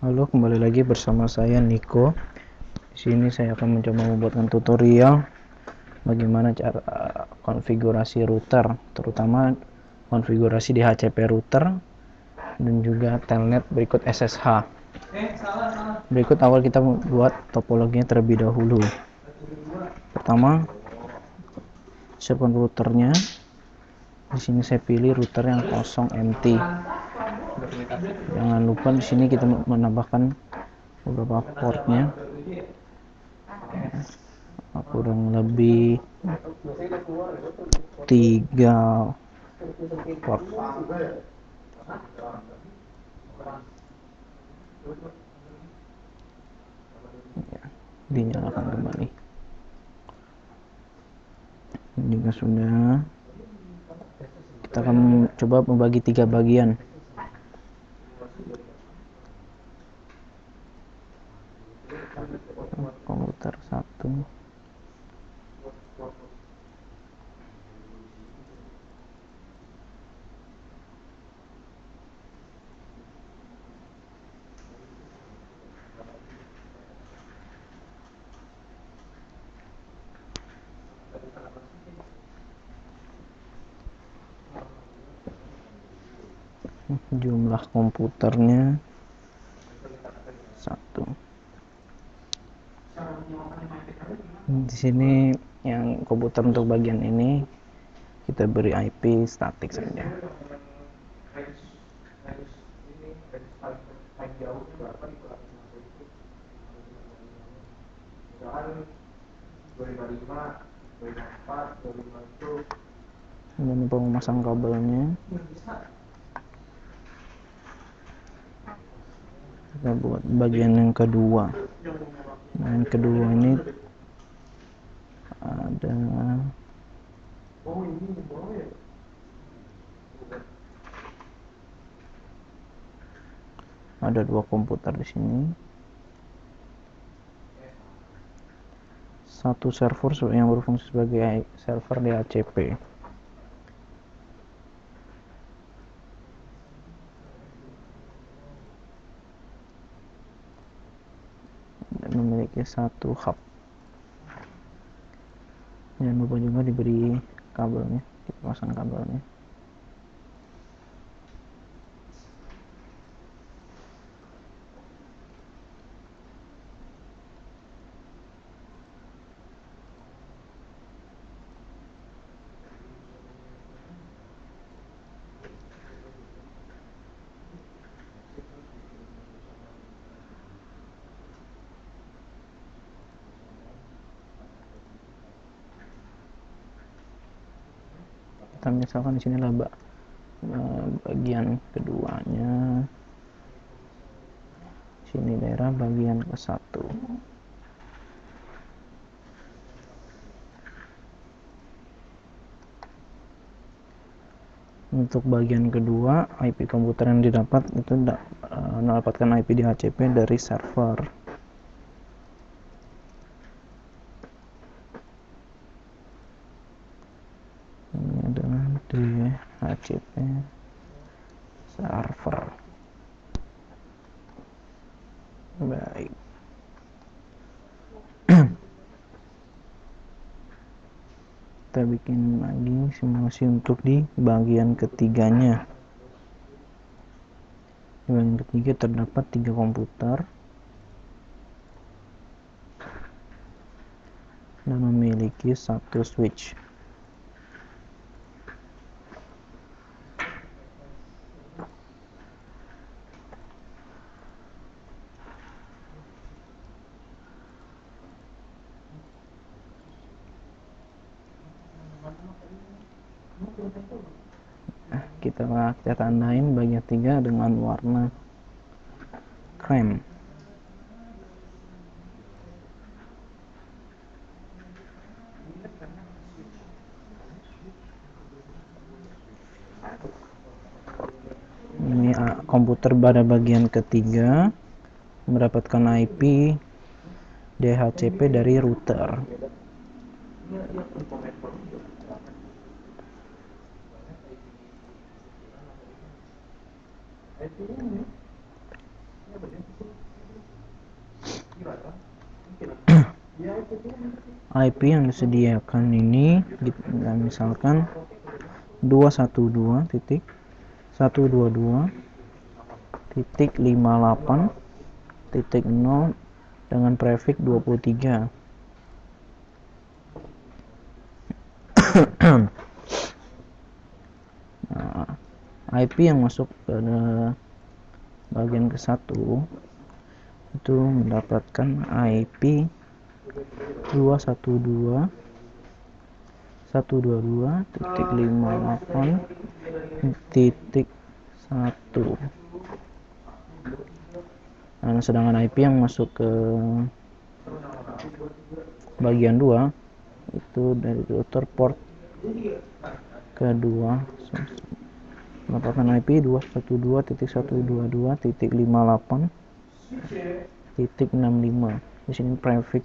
Halo, kembali lagi bersama saya Niko. Di sini saya akan mencoba membuatkan tutorial bagaimana cara konfigurasi router, terutama konfigurasi DHCP router dan juga telnet berikut SSH. Berikut awal kita buat topologinya terlebih dahulu. Pertama, siapkan routernya. Di sini saya pilih router yang kosong empty. Jangan lupa di sini kita menambahkan beberapa portnya, kurang lebih 3 port. Ya, dinyalakan kembali. Jika sudah, kita akan coba membagi 3 bagian. Komputer 1, jumlah komputernya 1. Di sini yang komputer untuk bagian ini kita beri IP statik saja. Jangan lupa memasang kabelnya. Kita buat bagian yang kedua. Yang kedua ini ada 2 komputer di sini. Satu server yang berfungsi sebagai server DHCP. Dan memiliki 1 hub. Jangan lupa juga diberi kabelnya, kita pasang kabelnya. Kita misalkan di sini lah bagian keduanya, sini daerah bagian ke-1. Untuk bagian kedua, IP komputer yang didapat itu mendapatkan IP DHCP dari server. Ini adalah DHCP server. Baik. Kita bikin lagi simulasi untuk di bagian ketiganya. Di bagian ketiga terdapat 3 komputer dan memiliki 1 switch. Kita tandain bagian 3 dengan warna krem. Ini komputer pada bagian ketiga mendapatkan IP DHCP dari router. IP yang disediakan ini misalkan 212.122.58.0 dengan prefix 23. Nah, IP yang masuk ke bagian ke-1 itu mendapatkan IP 212.122.58.1. Nah, sedangkan IP yang masuk ke bagian 2 itu dari router port kedua mendapatkan IP 212.122.58.65. Di sini prefix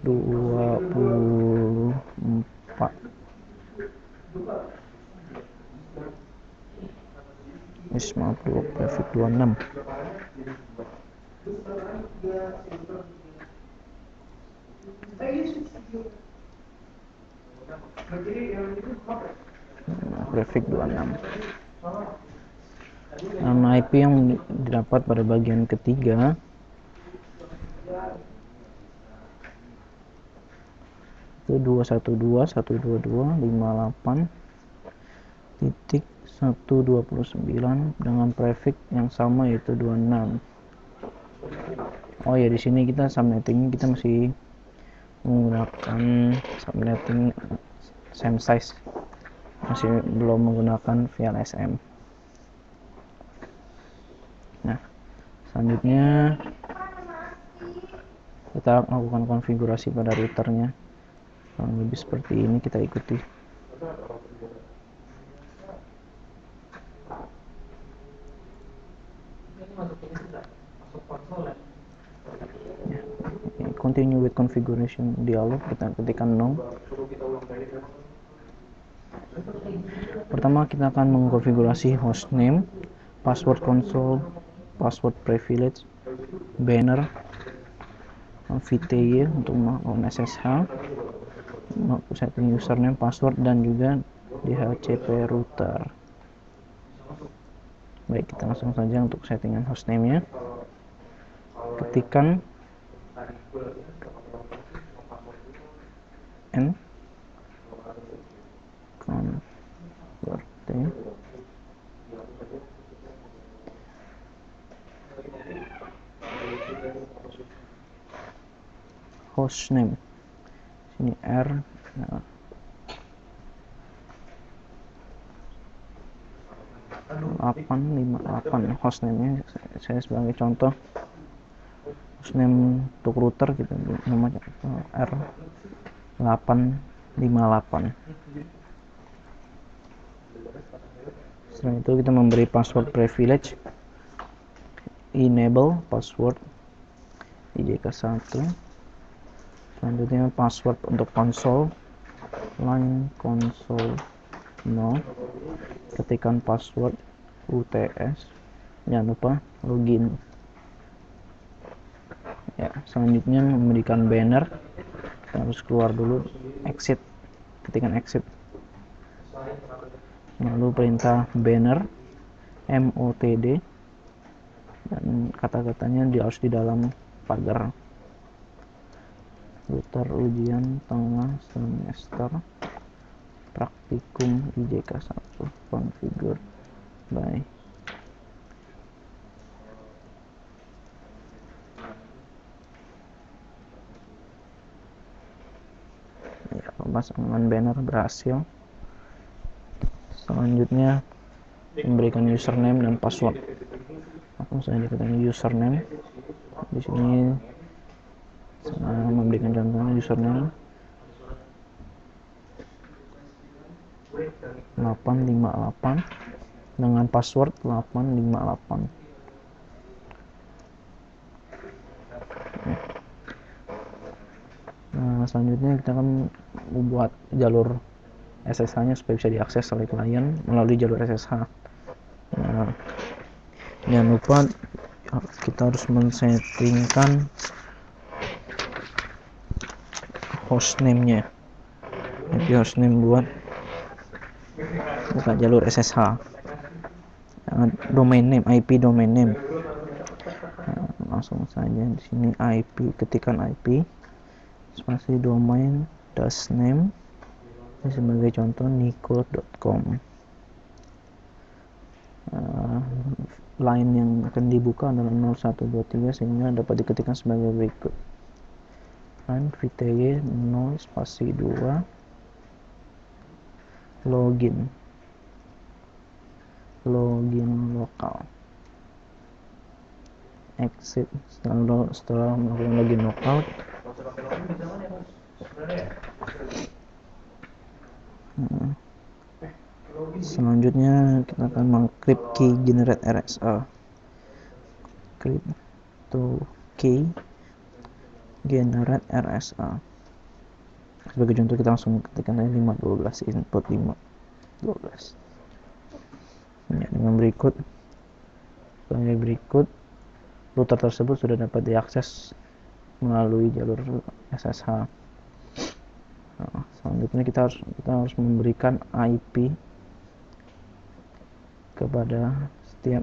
24. Maaf, prefix 26. Prefix 26. Nama IP yang didapat pada bagian ketiga itu 212.122.58.129 dengan prefix yang sama yaitu 26. Oh ya, di sini kita subnetting kita masih menggunakan subnetting same size, masih belum menggunakan VLSM. Nah, selanjutnya kita lakukan konfigurasi pada routernya. Lebih seperti ini, kita ikuti. Continue with configuration dialog, kita ketikkan no. Pertama kita akan mengkonfigurasi hostname, password console, password privilege, banner, VTY untuk melakukan SSH, setting username, password, dan juga DHCP router. Baik, kita langsung saja untuk settingan hostname-nya. Ketikkan n converting hostname, sini R. Nah, 858 hostname-nya saya sebagai contoh. Hostname untuk router kita namanya R858. Setelah itu kita memberi password privilege, enable password IJK1. Selanjutnya password untuk konsol, line console no. Ketikkan password UTS, jangan lupa login. Ya, selanjutnya memberikan banner, kita harus keluar dulu, exit, ketikkan exit, lalu perintah banner MOTD, dan kata-katanya harus di dalam pagar. Router ujian tengah semester praktikum IJK1 configure by ya, pemasangan banner berhasil. Selanjutnya memberikan username dan password. Langsung saja kita username. Di sini saya memberikan contohnya username 858 dengan password 858. Nah, selanjutnya kita akan membuat jalur SSH-nya supaya bisa diakses oleh klien melalui jalur SSH. Nah, jangan lupa kita harus men-settingkan hostname-nya. IP hostname buat buka jalur SSH. Domain name, IP domain name. Langsung saja di sini IP, ketikkan IP spasi domain dash name. Ini sebagai contoh nico.com. Line yang akan dibuka adalah 0123 sehingga dapat diketikkan sebagai berikut. Line VTY 0 spasi 2 login lokal, exit setelah melakukan login logout. Selanjutnya kita akan mengcrypt key generate RSA. Crypto key generate RSA. Sebagai contoh kita langsung ketikkan 512 input 512. Ya, dengan berikut router tersebut sudah dapat diakses melalui jalur SSH. Nah, selanjutnya kita harus memberikan IP kepada setiap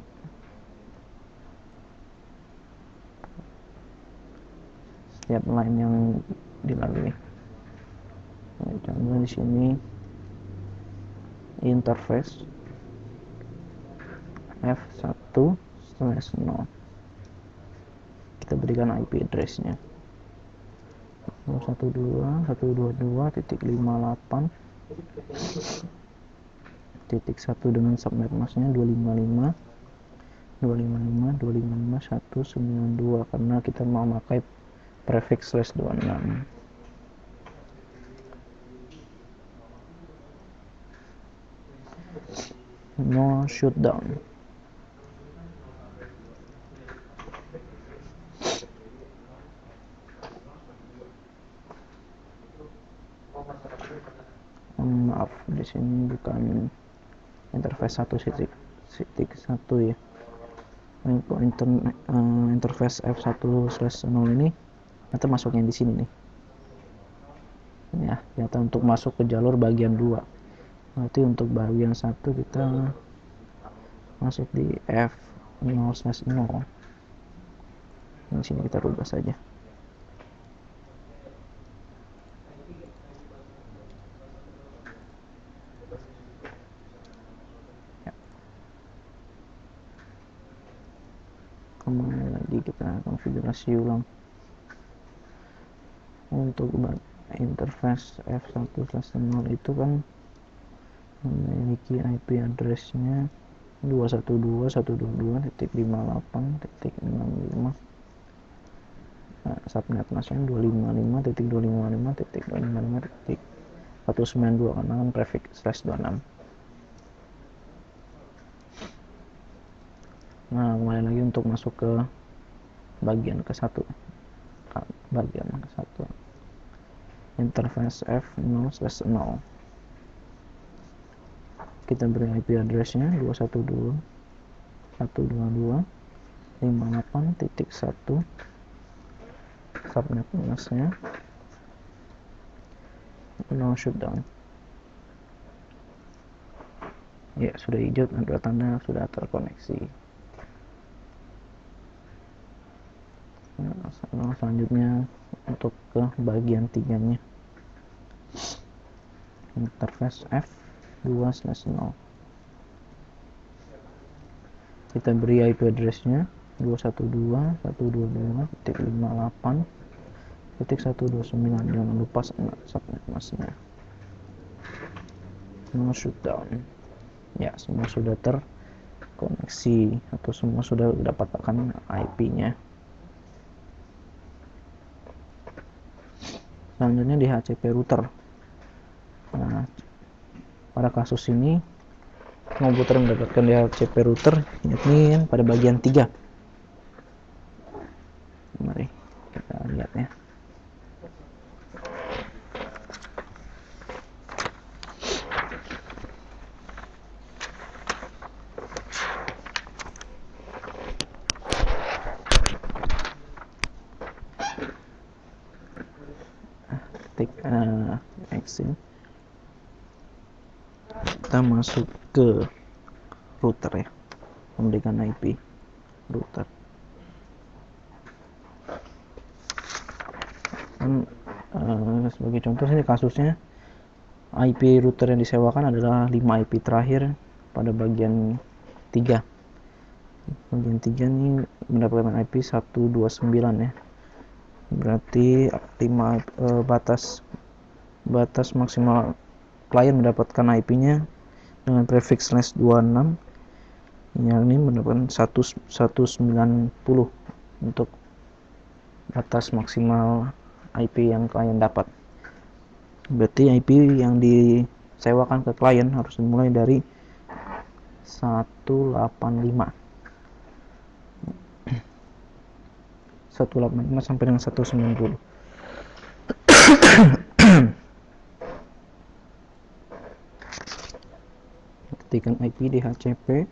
line yang dilalui. Nah, contohnya di sini interface F1/0. Kita berikan IP address-nya 112.168.1 dengan subnet masknya 255.255.192 karena kita mau memakai prefix /26. No shutdown. Maaf, di sini bukan interface 1.1 ya. Interface F1/0 ini nanti masuknya di sini nih. Ya, ternyata untuk masuk ke jalur bagian 2. Berarti untuk bagian 1 kita masuk di F0/0. Di sini kita rubah saja. Ya. Kembali lagi kita konfigurasi ulang. Untuk interface F1/0 itu kan memiliki IP address-nya 212.122.58.65. Nah, subnet masknya 255.255.255.192 karena kan prefix /26. Nah, kembali lagi untuk masuk ke bagian ke-1. Interface F0/0. Kita beri IP address-nya 212.122.58.1. Subnet masknya no shutdown. Ya, sudah hijau, ada tanda sudah terkoneksi. Nah, selanjutnya untuk ke bagian 3-nya. Interface F2/0. Kita beri IP address-nya 212.122.58.129. Jangan lupa subnet masknya no shutdown. Ya, semua sudah terkoneksi atau semua sudah dapatkan IP-nya. Selanjutnya di HCP router. Nah, pada kasus ini komputer mendapatkan di HCP router yakni pada bagian 3. Mari kita lihat ya. exit, kita masuk ke router ya, memberikan IP router. Sebagai contoh sini kasusnya IP router yang disewakan adalah 5 IP terakhir pada bagian 3. Bagian 3 ini mendapatkan IP 129 ya. Berarti 5 batas maksimal klien mendapatkan IP-nya dengan prefix /26, yang ini mendapatkan 190 untuk batas maksimal IP yang klien dapat. Berarti IP yang disewakan ke klien harus dimulai dari 185 sampai dengan 190. Ketikkan IP DHCP,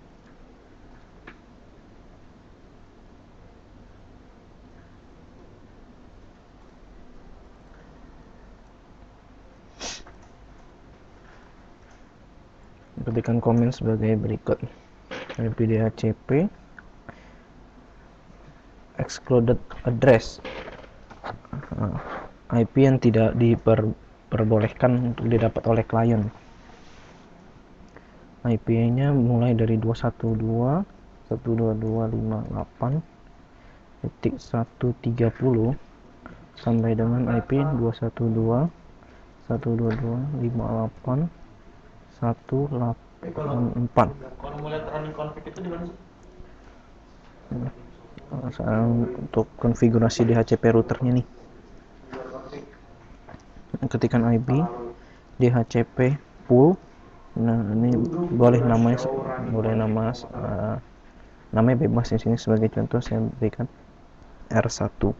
ketikkan komen sebagai berikut: IP DHCP excluded address, IP yang tidak diperbolehkan untuk didapat oleh klien. IP-nya mulai dari 212.122.58.130 sampai dengan IP 212.122.58.184. Kalau mau lihat running config itu di mana sih? Untuk konfigurasi DHCP routernya nih, ketikkan IP DHCP pool. Nah, ini boleh namanya namanya bebas di sini. Sebagai contoh saya berikan R1.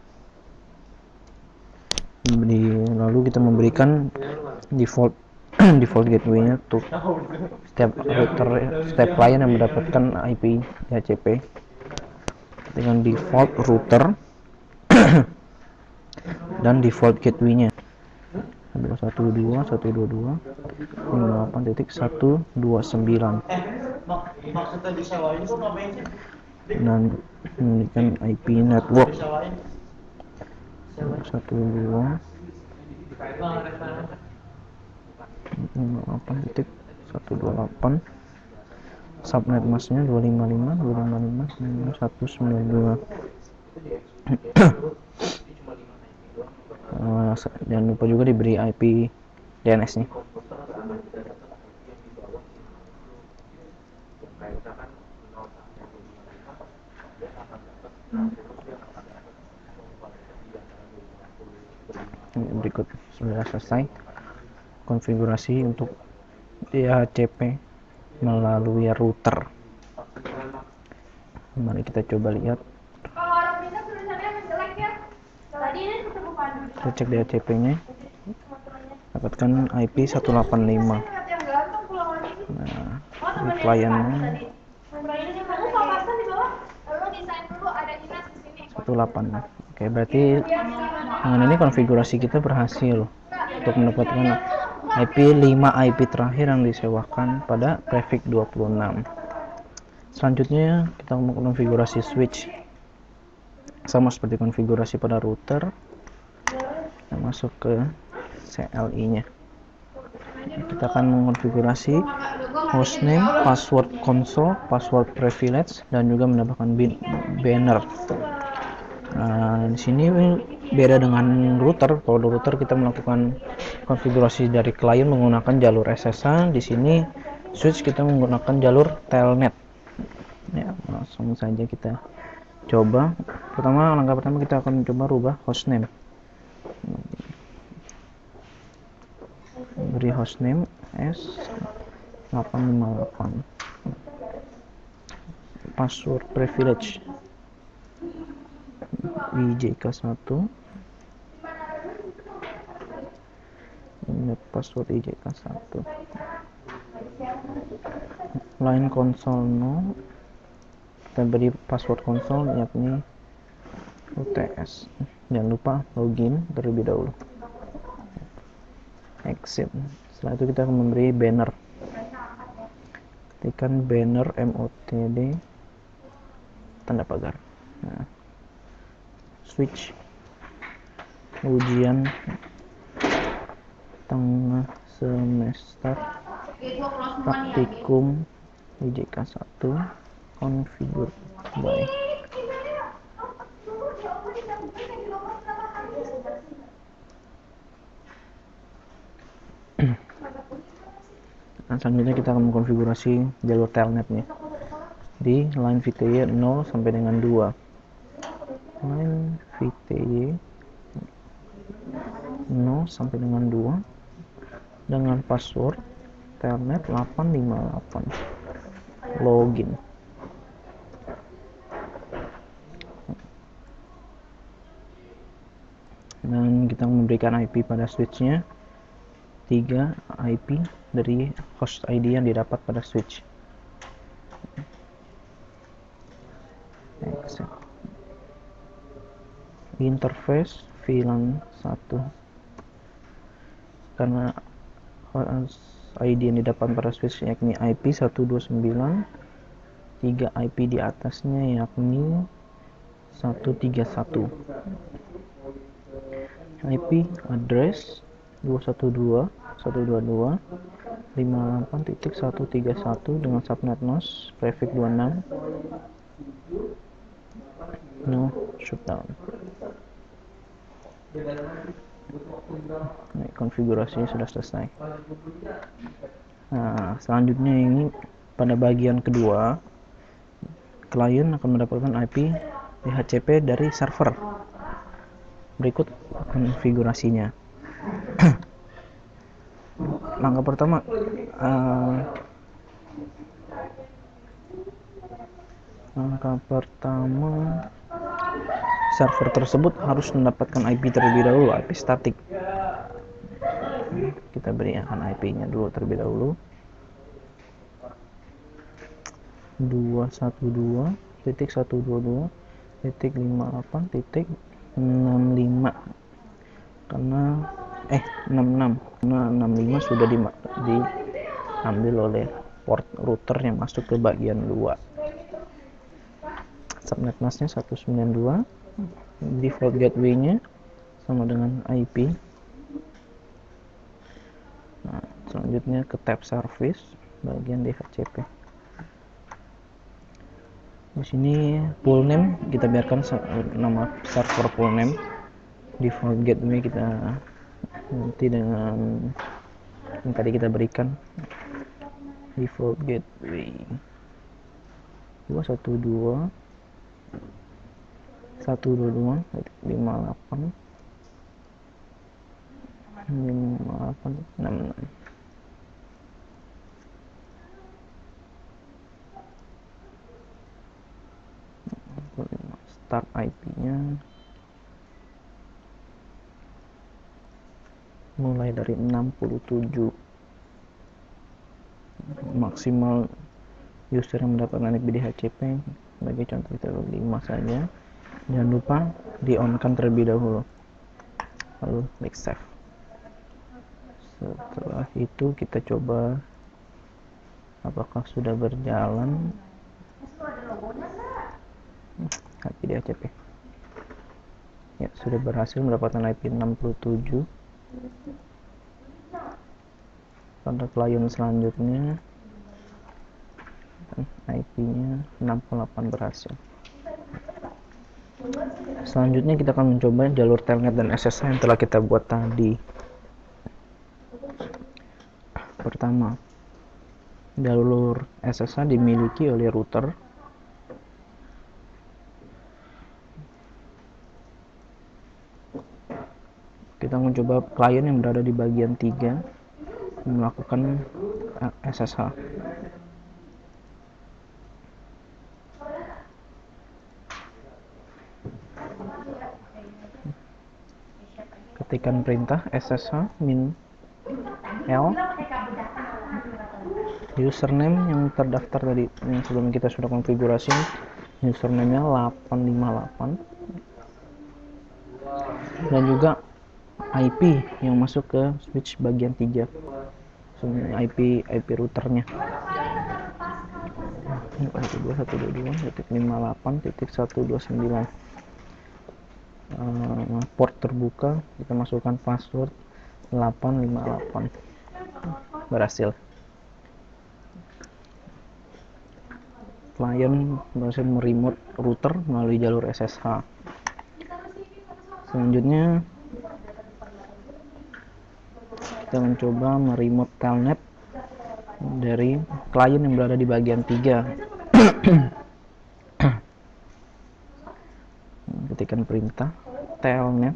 Lalu kita memberikan default gateway-nya untuk setiap klien yang mendapatkan IP DHCP dengan default router dan default gateway-nya 212.122.58.129 Maksudnya disewain itu ngapain sih? dan memberikan IP network 128.128, subnet masknya 255.255.192. Jangan lupa juga diberi IP DNS nya. Berikut sudah selesai konfigurasi untuk DHCP melalui router. Mari kita coba lihat. Kita cek DHCP nya, dapatkan IP 185. Nah, ini kliennya 18. Oke, berarti dengan ini konfigurasi kita berhasil untuk mendapatkan IP 5 IP terakhir yang disewakan pada prefix 26. Selanjutnya kita mau konfigurasi switch, sama seperti konfigurasi pada router. Kita masuk ke CLI nya. Kita akan mengonfigurasi hostname, password console, password privilege, dan juga mendapatkan banner. Nah, di sini beda dengan router. Kalau di router kita melakukan konfigurasi dari klien menggunakan jalur SSH. Di sini switch kita menggunakan jalur telnet. Ya, langsung saja kita coba. Langkah pertama kita akan mencoba rubah hostname. Beri hostname S858. Password privilege IJK1. Ini password IJK1. Line console no. Kita beri password console yakni UTS. Jangan lupa login terlebih dahulu. exit. Setelah itu kita akan memberi banner. Ketikkan banner MOTD tanda pagar. Nah, switch ujian tengah semester praktikum IJK 1 configure by. Nah, selanjutnya kita akan mengkonfigurasi jalur telnetnya di line VTY 0 sampai dengan 2. Line VTY 0 sampai dengan 2 dengan password telnet 858. Login. Dan kita memberikan IP pada switchnya 3 IP dari host ID yang didapat pada switch. Exit. Interface VLAN 1 karena host ID yang didapat pada switch yakni IP 129, 3 IP di atasnya yakni 131. IP address 212.122.58.131 dengan subnet NOS prefix 26. No shutdown. Nah, konfigurasinya sudah selesai. Nah, selanjutnya ini pada bagian kedua, klien akan mendapatkan IP DHCP dari server. Berikut konfigurasinya. Langkah pertama, server tersebut harus mendapatkan IP terlebih dahulu, IP statik. Kita berikan IP-nya dulu terlebih dahulu. 212.122.58.65 karena 66 karena 65 sudah diambil oleh port router yang masuk ke bagian 2. Subnet masknya 192, default gateway-nya sama dengan IP. Nah, selanjutnya ke tab service bagian DHCP. Di sini full name kita biarkan nama server full name. Default gateway kita ganti dengan yang tadi kita berikan. Default gateway 212.122.58.5866. Start IP-nya mulai dari 67. Maksimal user yang mendapatkan IP DHCP sebagai contoh itu 5 saja. Jangan lupa di on kan terlebih dahulu, lalu klik save. Setelah itu kita coba apakah sudah berjalan. IP DHCP ya, sudah berhasil mendapatkan IP 67. Pada klien selanjutnya IP-nya 68 berhasil. Selanjutnya kita akan mencoba jalur telnet dan SSH yang telah kita buat tadi. Pertama, jalur SSH dimiliki oleh router. Kita mencoba klien yang berada di bagian 3 melakukan SSH. Ketikkan perintah SSH -l, username yang terdaftar tadi yang sebelum kita sudah konfigurasi, username-nya 858, dan juga IP yang masuk ke switch bagian 3, IP routernya. Ini 122.122.58.129. Port terbuka, kita masukkan password 858. Berhasil. Klien berhasil meremote router melalui jalur SSH. Selanjutnya kita mencoba meremote telnet dari klien yang berada di bagian 3. Ketikkan perintah telnet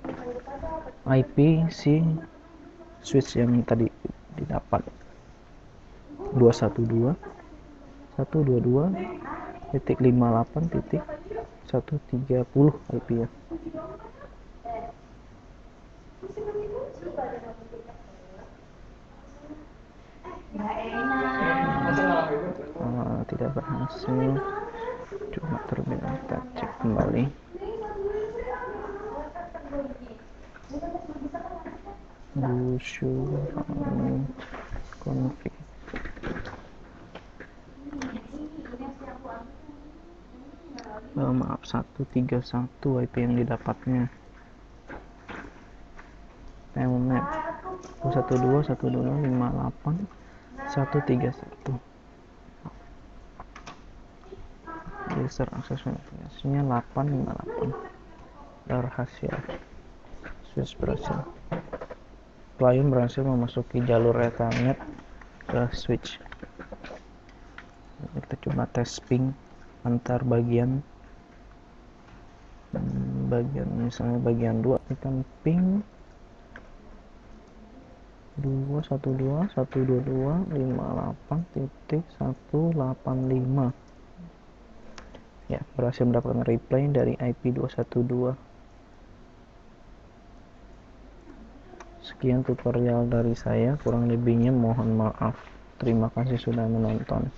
IP si switch yang tadi didapat 212.122.58.130 IP ya. Tidak berhasil. Coba terminal, kita cek kembali. Config. Maaf, 131 IP yang didapatnya. Telnet 212.122.58.131. User akses notifikasinya 858. Berhasil. Switch berhasil. Klien berhasil memasuki jalur Ethernet ke switch. Kita coba tes ping antar bagian. Misalnya bagian 2, kita ping 212.122.58.185. Ya, berhasil mendapatkan replay dari IP 212. Sekian tutorial dari saya, kurang lebihnya mohon maaf. Terima kasih sudah menonton.